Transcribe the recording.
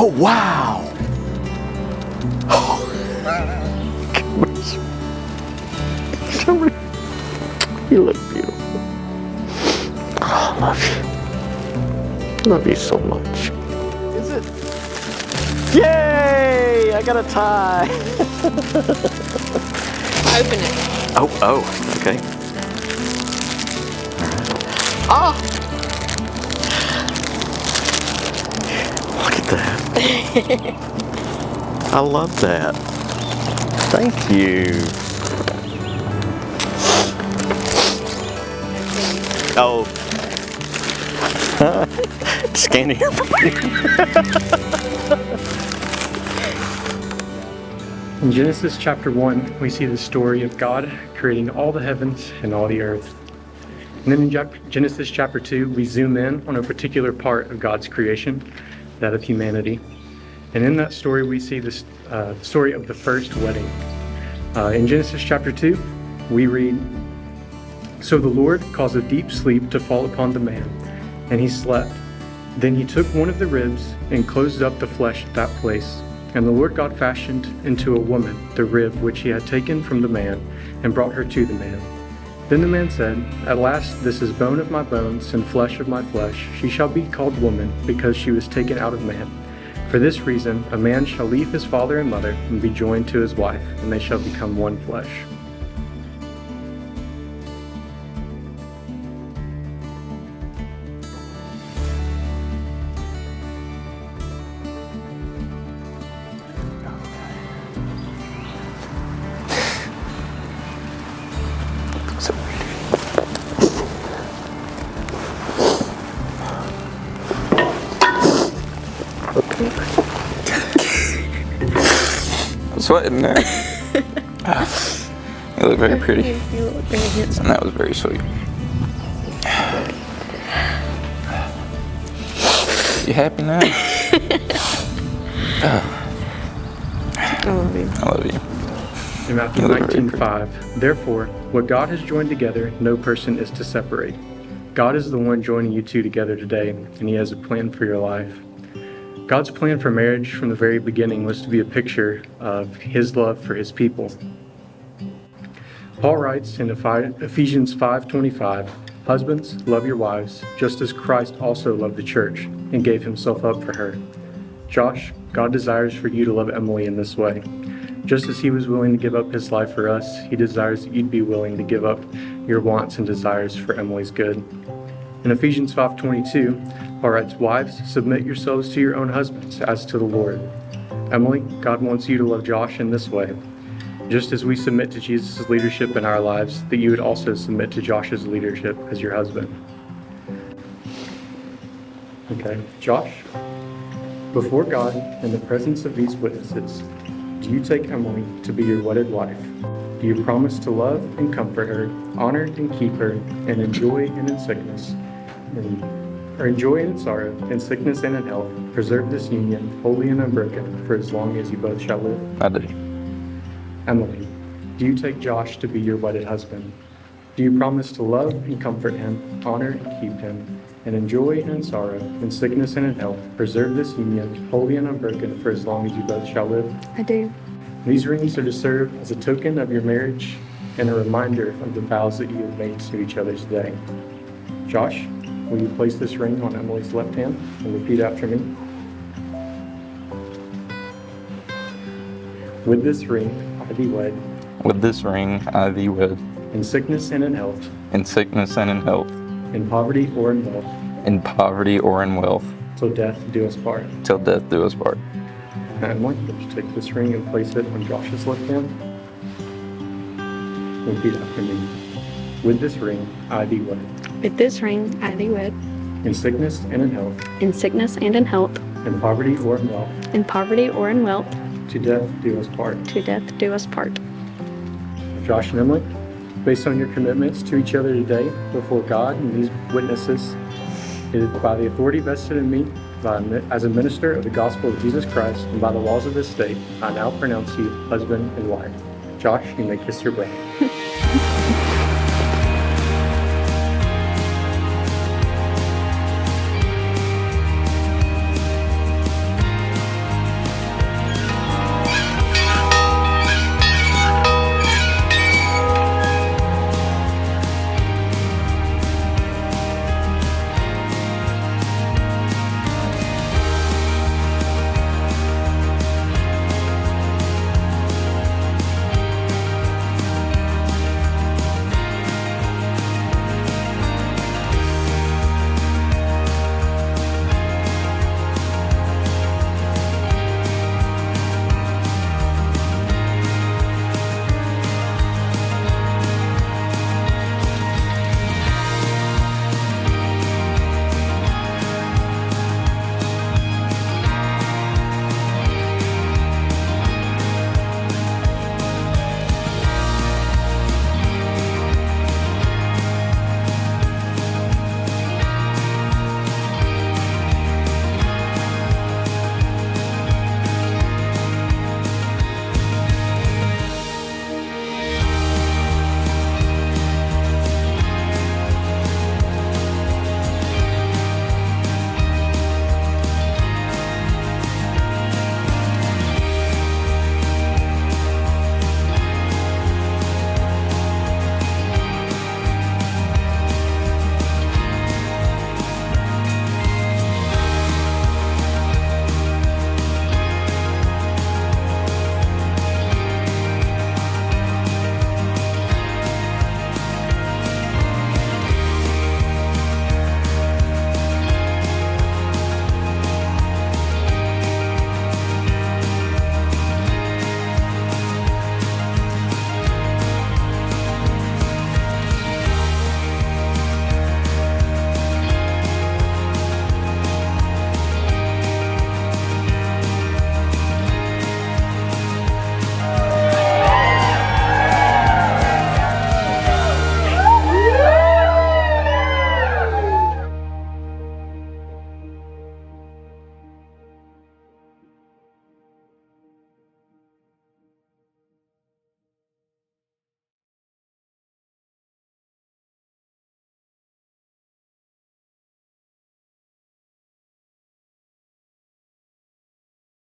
Oh, wow. Oh. You look beautiful. Oh, I love you. Love you so much. Is it? Yay! I got a tie. Open it. Oh, okay. All right. Oh! Look at that. I love that. Thank you. Oh. Scanning here for you. In Genesis chapter 1, we see the story of God creating all the heavens and all the earth. And then in Genesis chapter 2, we zoom in on a particular part of God's creation, that of humanity. And in that story, we see the story of the first wedding. In Genesis chapter 2, we read, "So the Lord caused a deep sleep to fall upon the man, and he slept. Then he took one of the ribs and closed up the flesh at that place. And the Lord God fashioned into a woman the rib which he had taken from the man, and brought her to the man. Then the man said, At last this is bone of my bones and flesh of my flesh. She shall be called woman, because she was taken out of man. For this reason a man shall leave his father and mother, and be joined to his wife, and they shall become one flesh." I'm sweating now. You look very pretty. You look very handsome. And that was very sweet. You happy now? I love you. I love you. In Matthew You look very 19:5, "Therefore, what God has joined together, no person is to separate." God is the one joining you two together today, and he has a plan for your life. God's plan for marriage from the very beginning was to be a picture of his love for his people. Paul writes in Ephesians 5:25, "Husbands, love your wives, just as Christ also loved the church and gave himself up for her." Josh, God desires for you to love Emily in this way. Just as he was willing to give up his life for us, he desires that you'd be willing to give up your wants and desires for Emily's good. In Ephesians 5:22, Paul writes, "Wives, submit yourselves to your own husbands as to the Lord." Emily, God wants you to love Josh in this way. Just as we submit to Jesus' leadership in our lives, that you would also submit to Josh's leadership as your husband. Okay, Josh, before God, in the presence of these witnesses, do you take Emily to be your wedded wife? Do you promise to love and comfort her, honor and keep her, and enjoy and in sickness, or enjoy and in sorrow, in sickness and in health, preserve this union holy and unbroken for as long as you both shall live? I do. Emily, do you take Josh to be your wedded husband? Do you promise to love and comfort him, honor and keep him, and enjoy and in sorrow, in sickness and in health, preserve this union holy and unbroken for as long as you both shall live? I do. These rings are to serve as a token of your marriage and a reminder of the vows that you have made to each other today. Josh, will you place this ring on Emily's left hand and repeat after me? With this ring, I thee wed. With this ring, I thee wed. In sickness and in health. In sickness and in health. In poverty or in wealth. In poverty or in wealth. Till death do us part. Till death do us part. Now, Emily, would you take this ring and place it on Josh's left hand? Repeat after me. With this ring, I thee wed. With this ring, I thee wed. In sickness and in health. In sickness and in health. In poverty or in wealth. In poverty or in wealth. To death do us part. To death do us part. Josh and Emily, based on your commitments to each other today before God and these witnesses, it is by the authority vested in me as a minister of the gospel of Jesus Christ and by the laws of this state, I now pronounce you husband and wife. Josh, you may kiss your bride.